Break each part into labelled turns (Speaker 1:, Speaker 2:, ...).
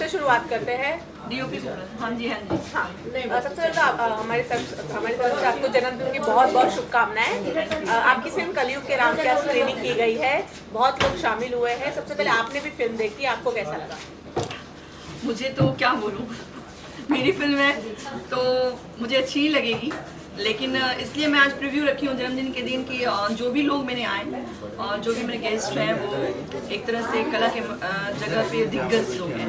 Speaker 1: से शुरुआत करते हैं।
Speaker 2: डीओपी हाँ जी हाँ जी।
Speaker 1: हाँ, सबसे पहले तो हमारी तरफ से आपको जन्मदिन की बहुत बहुत शुभकामनाएं। आपकी फिल्म कलयुग के राम की स्क्रीनिंग की गई है, बहुत लोग शामिल हुए हैं। सबसे पहले आपने भी फिल्म देखी, आपको कैसा लगा?
Speaker 2: मुझे तो क्या बोलूँ, मेरी फिल्म है तो मुझे अच्छी ही लगेगी, लेकिन इसलिए मैं आज प्रीव्यू रखी हूँ जन्मदिन के दिन की। जो भी लोग मेरे आए और जो भी मेरे गेस्ट हैं वो एक तरह से कला के जगह पे दिग्गज लोग हैं,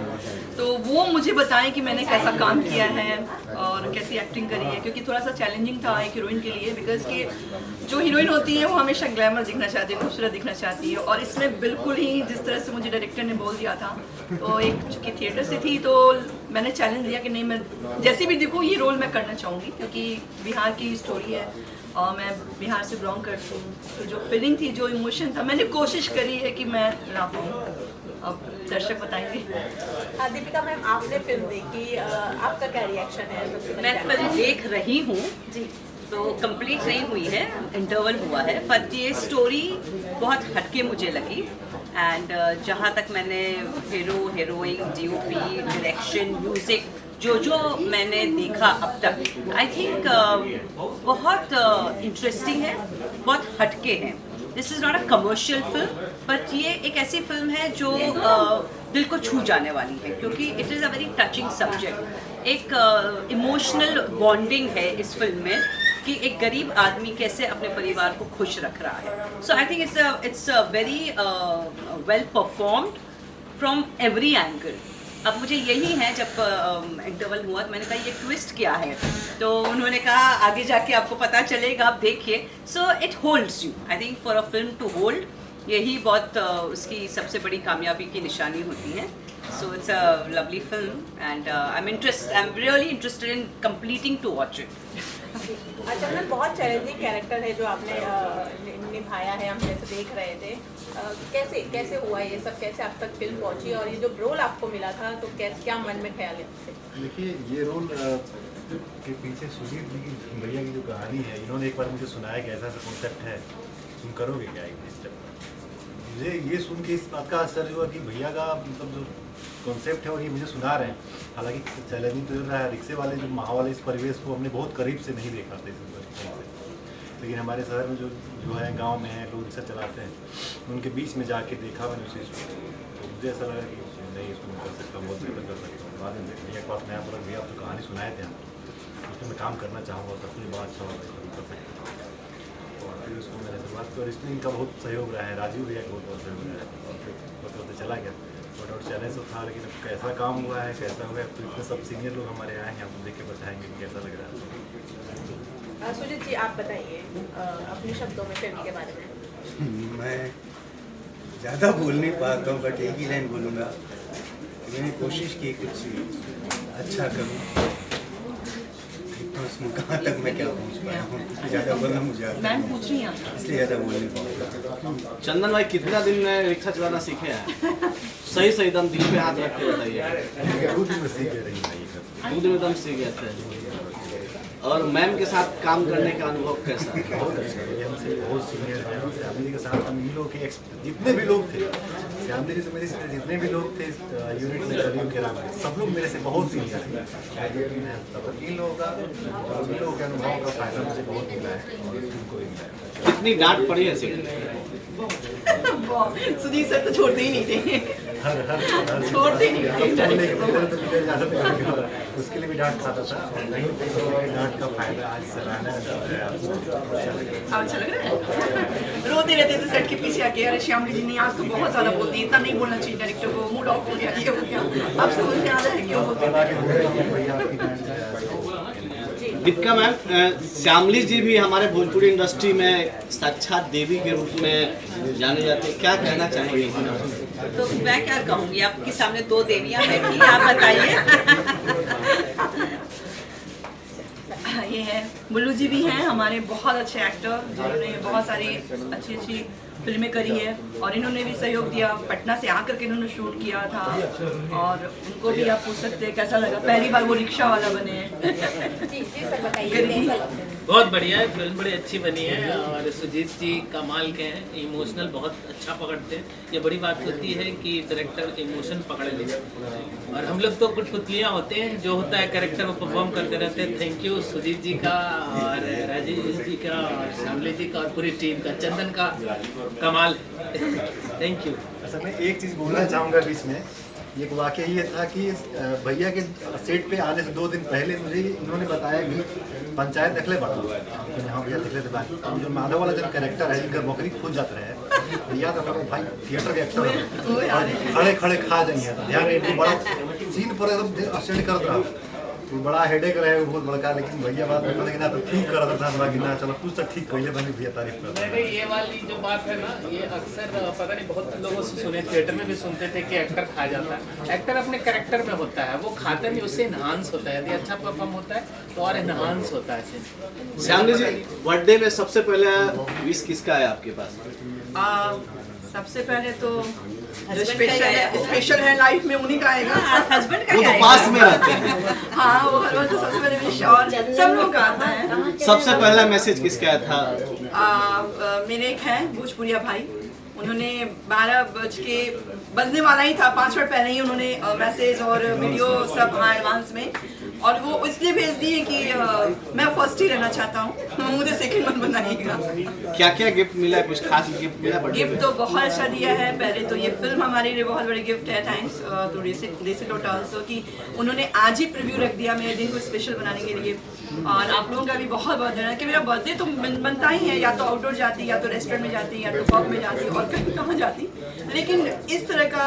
Speaker 2: तो वो मुझे बताएं कि मैंने कैसा काम किया है और कैसी एक्टिंग करी है, क्योंकि थोड़ा सा चैलेंजिंग था एक हीरोइन के लिए, बिकॉज कि जो हीरोइन होती है वो हमेशा ग्लैमर दिखना चाहती है, खूबसूरत दिखना चाहती है, और इसमें बिल्कुल ही जिस तरह से मुझे डायरेक्टर ने बोल दिया था, तो एक चूँकि थिएटर से थी तो मैंने चैलेंज दिया कि नहीं, मैं जैसे भी दिखूँ ये रोल मैं करना चाहूँगी, क्योंकि बिहार की स्टोरी है और मैं बिहार से बिलोंग करती हूँ, तो जो फीलिंग थी, जो इमोशन था, मैंने कोशिश करी है कि मैं ला पाऊँ। अब दर्शक बताएंगे।
Speaker 1: दीपिका मैम, आपने फिल्म देखी, आपका क्या रिएक्शन है?
Speaker 3: मैं फिल्म देख रही हूँ
Speaker 1: जी,
Speaker 3: तो कंप्लीट नहीं हुई है, इंटरवल हुआ है, पर ये स्टोरी बहुत हटके मुझे लगी। एंड जहाँ तक मैंने hero heroine, DOP, direction, music जो मैंने देखा अब तक, आई थिंक बहुत इंटरेस्टिंग है, बहुत हटके है। This is not a commercial film, but ये एक ऐसी फिल्म है जो दिल को छू जाने वाली है, क्योंकि it is a very touching subject. एक इमोशनल बॉन्डिंग है इस फिल्म में कि एक गरीब आदमी कैसे अपने परिवार को खुश रख रहा है। So I think it's very well performed from every angle. अब मुझे यही है, जब इंटरवल हुआ तो मैंने कहा ये ट्विस्ट क्या है, तो उन्होंने कहा आगे जाके आपको पता चलेगा, आप देखिए। So it holds you, I think for a film to hold, यही बहुत उसकी सबसे बड़ी कामयाबी की निशानी होती है। So it's a lovely film and I am really interested in completing to watch it.
Speaker 1: अच्छा मैम, बहुत चैलेंजिंग कैरेक्टर है जो आपने निभाया है, हम जैसे देख रहे थे। कैसे हुआ ये सब, कैसे आप तक फिल्म पहुंची, और ये जो रोल आपको मिला था तो कैसे, क्या मन में ख्याल है?
Speaker 4: देखिए, ये रोल के पीछे सुजीत जी की भैया की जो कहानी है, इन्होंने एक बार मुझे सुनाया कि ऐसा ऐसा कॉन्सेप्ट है, तुम करोगे क्या इस स्टेप पर। मुझे ये सुन के इस बात का आश्चर्य हुआ कि भैया का मतलब जो कॉन्सेप्ट है और ये मुझे सुना रहे हैं। हालांकि चैलेंजिंग तो रहा है, रिक्शे वाले जो माहौल है, इस परिवेश को हमने बहुत करीब से नहीं देखा था इस, लेकिन हमारे शहर में जो है, गांव में है, लोग रिक्शा चलाते हैं, उनके बीच में जाके देखा मैंने उस चीज़ को, तो मुझे ऐसा लगा कि नहीं, इसको मैं कर सकता हूँ, बहुत बेहतर कर सकता हूँ। बाद में भैया के पास नया प्रोडक्ट, भैया आप जो कहानी सुनाए थे हम, उसमें मैं काम करना चाहूँगा, सब कुछ बहुत अच्छा होगा, कभी कर सकता हूँ। और फिर उसको मैंने शुरुआत की, और इसमें इनका बहुत सहयोग रहा है, राजीव भैया का बहुत सहयोग रहा है, और फिर होते चला गया। और चैलेंज तो था, लेकिन अब कैसा काम हुआ है, कैसा हुआ है, तो इतने सब सीनियर लोग हमारे आए हैं, आपको देख के बताएंगे कि कैसा लग रहा है।
Speaker 1: सुजीत जी, आप बताइए अपने शब्दों में फिल्म के बारे में।
Speaker 5: मैं ज़्यादा बोल नहीं पाता हूँ, बट एक ही लाइन बोलूँगा। मैंने कोशिश की कुछ अच्छा करूँ, तो उसमें कहाँ तक मैं क्या पहुँच पाया हूँ, ज़्यादा बोलना मुझे आता
Speaker 2: मैम
Speaker 5: है,
Speaker 2: पूछ रही हैं
Speaker 5: इसलिए ज़्यादा बोल नहीं पाऊँगा।
Speaker 6: चंदन भाई, कितना दिन में रिक्शा चलाना सीखे हैं? सही सही दम दिल पे हाथ रख के बताइए।
Speaker 4: 2 दिन में सीख गए रही भाई,
Speaker 6: 2 दिन में दम सीख गए थे। और मैम के साथ काम करने का अनुभव कैसा?
Speaker 4: बहुत अच्छा है। ये हमसे बहुत सीनियर हैं, और श्यामली जी के साथ हम इन लोग के जितने भी लोग थे, श्यामली जी से मेरे से जितने भी लोग थे यूनिट में, कलयुग के राम में, सब लोग मेरे से बहुत सीनियर हैं। तब इन लोगों का, इन लोगों के अनुभव का फायदा मुझे बहुत मिला है, और उनको भी मिला है।
Speaker 6: कितनी डांट पड़ी है सीखने?
Speaker 2: सुजीत सर तो छोड़ते ही नहीं थे, छोड़ते ही नहीं
Speaker 4: थे, उसके लिए भी डांट खाता था, और नहीं तो डांट का फायदा आज सराहना है।
Speaker 2: अच्छा लग रहा है। रोते रहते थे सेट के पीछे आके, अरे श्यामली जी नहीं, आज तो बहुत ज़्यादा बोलती है, इतना नहीं बोलना चाहिए डायरेक्टर को, मूड ऑफ हो गया, ये हो गया। आप समझ में आ रहा है क्यों बोलते हैं?
Speaker 6: दीपिका मैम, श्यामली जी भी हमारे भोजपुरी इंडस्ट्री में साक्षात देवी के रूप में जाने जाते हैं, क्या कहना चाहेंगे?
Speaker 3: तो मैं क्या कहूँगी, आपके सामने 2 देवियाँ बैठी, आप बताइए।
Speaker 2: ये है बुल्लू जी भी हैं हमारे बहुत अच्छे एक्टर, जिन्होंने बहुत सारी अच्छी अच्छी फिल्में करी है, और इन्होंने भी सहयोग दिया। पटना से आकर के इन्होंने शूट किया था, और उनको भी आप पूछ सकते हैं कैसा लगा, पहली बार वो रिक्शा वाला बने हैं।
Speaker 1: जी सर, बताइए।
Speaker 7: बहुत बढ़िया है, फिल्म बड़ी अच्छी बनी है और सुजीत जी कमाल के हैं, इमोशनल बहुत अच्छा पकड़ते हैं। ये बड़ी बात होती है कि डायरेक्टर इमोशन पकड़ ले, और हम लोग तो कुछ पुतलियाँ होते हैं, जो होता है कैरेक्टर वो परफॉर्म करते रहते हैं। थैंक यू सुजीत जी का और राजेश जी का और श्यामली जी का और पूरी टीम का, चंदन का कमाल थैंक यू।
Speaker 4: असल में एक चीज़ बोलना चाहूँगा बीच में, एक वाक़या ये था कि भैया के सेट पे आने से 2 दिन पहले मुझे इन्होंने बताया कि पंचायत देखले बड़ा कि हाँ भैया देखले थे बात। अब जो माधव वाला जो कैरेक्टर है जिनका बकरी खुद जाता है भैया, तो लोग भाई थिएटर के एक्टर खड़े खड़े खा जाइए ध्यान एक बड़ा सीन पर एकदम असेंड कर रहा, तो बड़ा हेडेक रहे बहुत बड़का, लेकिन भैया बात बोले कि ना तो ठीक कर रहा था कि ना चलो कुछ तो ठीक कहिए बनी भैया तारीफ कर।
Speaker 7: नहीं ये वाली जो बात है ना, ये अक्सर पता नहीं बहुत लोगों से सुने, थिएटर में भी सुनते थे कि एक्टर खा जाता है। एक्टर अपने कैरेक्टर में होता है, वो खाता नहीं, उससे इन्हांस होता है। यदि अच्छा परफॉर्म होता है तो और इन्हांस होता है सीन।
Speaker 6: श्यामली जी, बर्थडे में सबसे पहले विश किसका है आपके पास?
Speaker 2: सबसे पहले तो जो स्पेशल है लाइफ में उन्हीं का आएगा, हस्बैंड का
Speaker 6: वो
Speaker 2: ही
Speaker 6: तो
Speaker 2: आएगा।
Speaker 6: पास में रहते हैं।
Speaker 2: हाँ वो हर वक्त तो सबसे पहले विश और सब लोग का आता है।
Speaker 6: सबसे पहला मैसेज किसका था?
Speaker 2: मेरे एक हैं भोजपुरिया भाई, उन्होंने 12 बजने वाला ही था, 5 मिनट पहले ही उन्होंने मैसेज और वीडियो सब हाँ एडवांस में, और वो इसलिए भेज दिए कि मैं फर्स्ट ही रहना चाहता हूँ, मुझे सेकंड मत बनाइएगा।
Speaker 6: क्या क्या गिफ्ट मिला, कुछ खास गिफ्ट मिला बर्थडे
Speaker 2: गिफ्ट तो बहुत अच्छा दिया है। पहले तो ये फिल्म हमारे लिए बहुत बड़ी गिफ्ट है, थैंक्स टू देसी लोटा ऑल्सो कि उन्होंने आज ही प्रीव्यू रख दिया मेरे दिन को स्पेशल बनाने के लिए। और आप लोगों का भी बहुत बहुत धन्यवाद कि मेरा बर्थडे तो बनता ही है, या तो आउटडोर जाती, या तो रेस्टोरेंट में जाती, या तो पब में जाती, और कहीं कहाँ जाती, लेकिन इस तरह का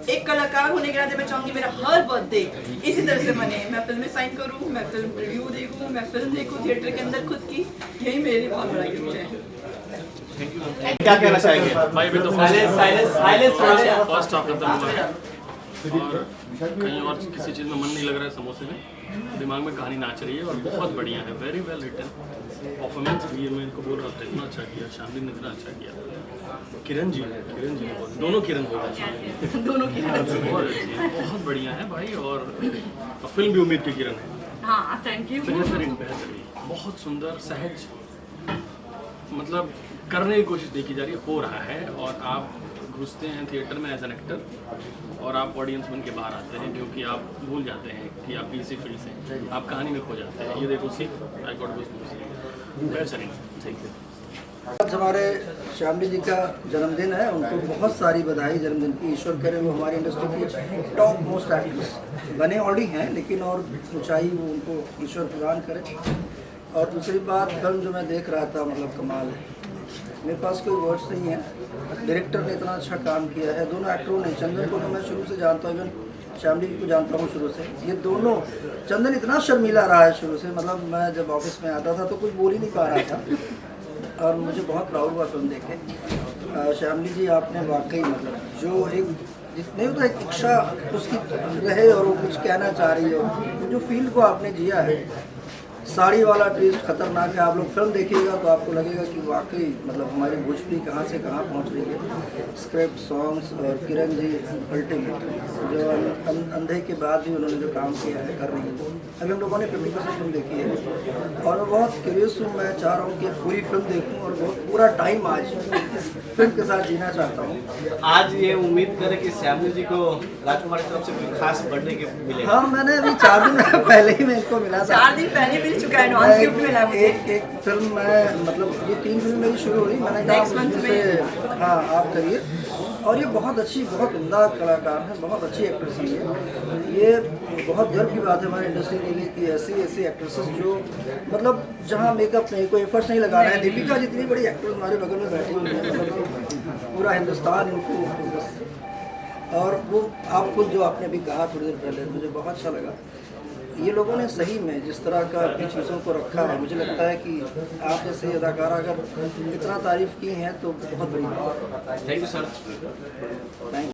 Speaker 2: एक कलाकार होने के नाते मैं चाहूँगी मेरा हर बर्थडे इसी तरह से मने। मैं फिल्में साइन करूँ, मैं फिल्म रिव्यू देखूँ, मैं फिल्म देखूँ थिएटर के अंदर खुद की, यही मेरे लिए बहुत बड़ा गिफ्ट है।
Speaker 6: क्या कहना चाहेंगे?
Speaker 8: भाई अभी तो फर्स्ट हाफ खत्म हुआ है और कहीं और किसी चीज़ में मन नहीं लग रहा है, समोसे में दिमाग में कहानी नाच रही है और बहुत बढ़िया है, वेरी वेल रिटन। परफॉर्मेंस भी मैं इनको बोल रहा था इतना अच्छा किया, श्यामली ने इतना अच्छा किया, किरण जी ने दोनों किरण बहुत अच्छी है,
Speaker 2: दोनों की
Speaker 8: बहुत अच्छी है, बहुत बढ़िया है भाई। और फिल्म भी उम्मीद की किरण है,
Speaker 2: हाँ थैंक यू।
Speaker 8: बेहतरीन बहुत सुंदर सहज, मतलब करने की कोशिश देखी जा रही है, हो रहा है। और आप घुसते हैं थिएटर में एज एन एक्टर और आप ऑडियंस बन के बाहर आते हैं, क्योंकि आप भूल जाते हैं कि आप इसी फील्ड से, आप कहानी में खो जाते हैं। ये देखो सी आई गॉट बेहतरीन, थैंक यू।
Speaker 9: आज हमारे श्यामली जी का जन्मदिन है, उनको बहुत सारी बधाई जन्मदिन की। ईश्वर करे वो हमारी इंडस्ट्री की टॉप मोस्ट एक्ट्रेस बने ऑलरेडी हैं, लेकिन और ऊंचाई वो उनको ईश्वर प्रदान करे। और दूसरी बात, फिल्म जो मैं देख रहा था मतलब कमाल है, मेरे पास कोई वर्ड्स नहीं है। डायरेक्टर ने इतना अच्छा काम किया है, दोनों एक्टरों ने। चंदन को तो मैं शुरू से जानता हूँ, इवन श्यामली जी को जानता हूँ शुरू से। ये दोनों, चंदन इतना शर्मीला रहा है शुरू से, मतलब मैं जब ऑफिस में आता था तो कुछ बोल ही नहीं पा रहा था, और मुझे बहुत प्राउड हुआ फिल्म देख के। श्यामली जी आपने वाकई मतलब जो एक जितने तो एक इच्छा उसकी रहे और वो कुछ कहना चाह रही हो, जो फील्ड को आपने जिया है, साड़ी वाला ट्विस्ट खतरनाक है। आप लोग फिल्म देखिएगा तो आपको लगेगा कि वाकई मतलब हमारी भोजपुरी कहाँ से कहाँ पहुँच रही है। स्क्रिप्ट, सॉन्ग्स और किरण जी अल्टीमेट, जो अंधे के बाद भी उन्होंने जो काम किया है कर रही है। अभी हम लोगों ने 50% फिल्म देखी है और मैं बहुत क्यूरियस हूँ। मैं चाह रहा हूँ कि पूरी फिल्म देखूँ और बहुत पूरा टाइम आज इस फिल्म के साथ जीना चाहता हूँ।
Speaker 6: आज ये उम्मीद करें कि श्यामली जी को राजकुमार की तरफ से कोई खास बर्थडे गिफ्ट मिले।
Speaker 9: हाँ, मैंने अभी 4 दिन पहले ही मैं इसको मिला था।
Speaker 2: 4 दिन पहले मिल चुका है, एडवांस गिफ्ट मिला मुझे।
Speaker 9: एक फिल्म मैं मतलब ये 3 फिल्म मेरी शुरू हो रही, मैंने कहा
Speaker 2: Next month
Speaker 9: उसमें हाँ आप करिए। और ये बहुत अच्छी, बहुत उम्दा कलाकार है, बहुत अच्छी एक्ट्रेस है ये बहुत गर्व की बात है हमारी इंडस्ट्री के लिए कि ऐसी एक्ट्रेसेस जो मतलब जहाँ मेकअप नहीं, कोई एफर्ट्स नहीं लगा रहे हैं। दीपिका जितनी बड़ी एक्ट्रेस हमारे बगल में बैठी हुई है, मतलब पूरा हिंदुस्तान इनको। और वो आप खुद जो आपने अभी कहा थोड़ी देर पहले, मुझे बहुत अच्छा लगा। ये लोगों ने सही में जिस तरह का अपनी चीज़ों को रखा है, मुझे लगता है कि आप जैसे अदाकारा अगर इतना तारीफ़ की हैं तो बहुत बड़ी बात है।
Speaker 6: Thank you sir.
Speaker 9: थैंक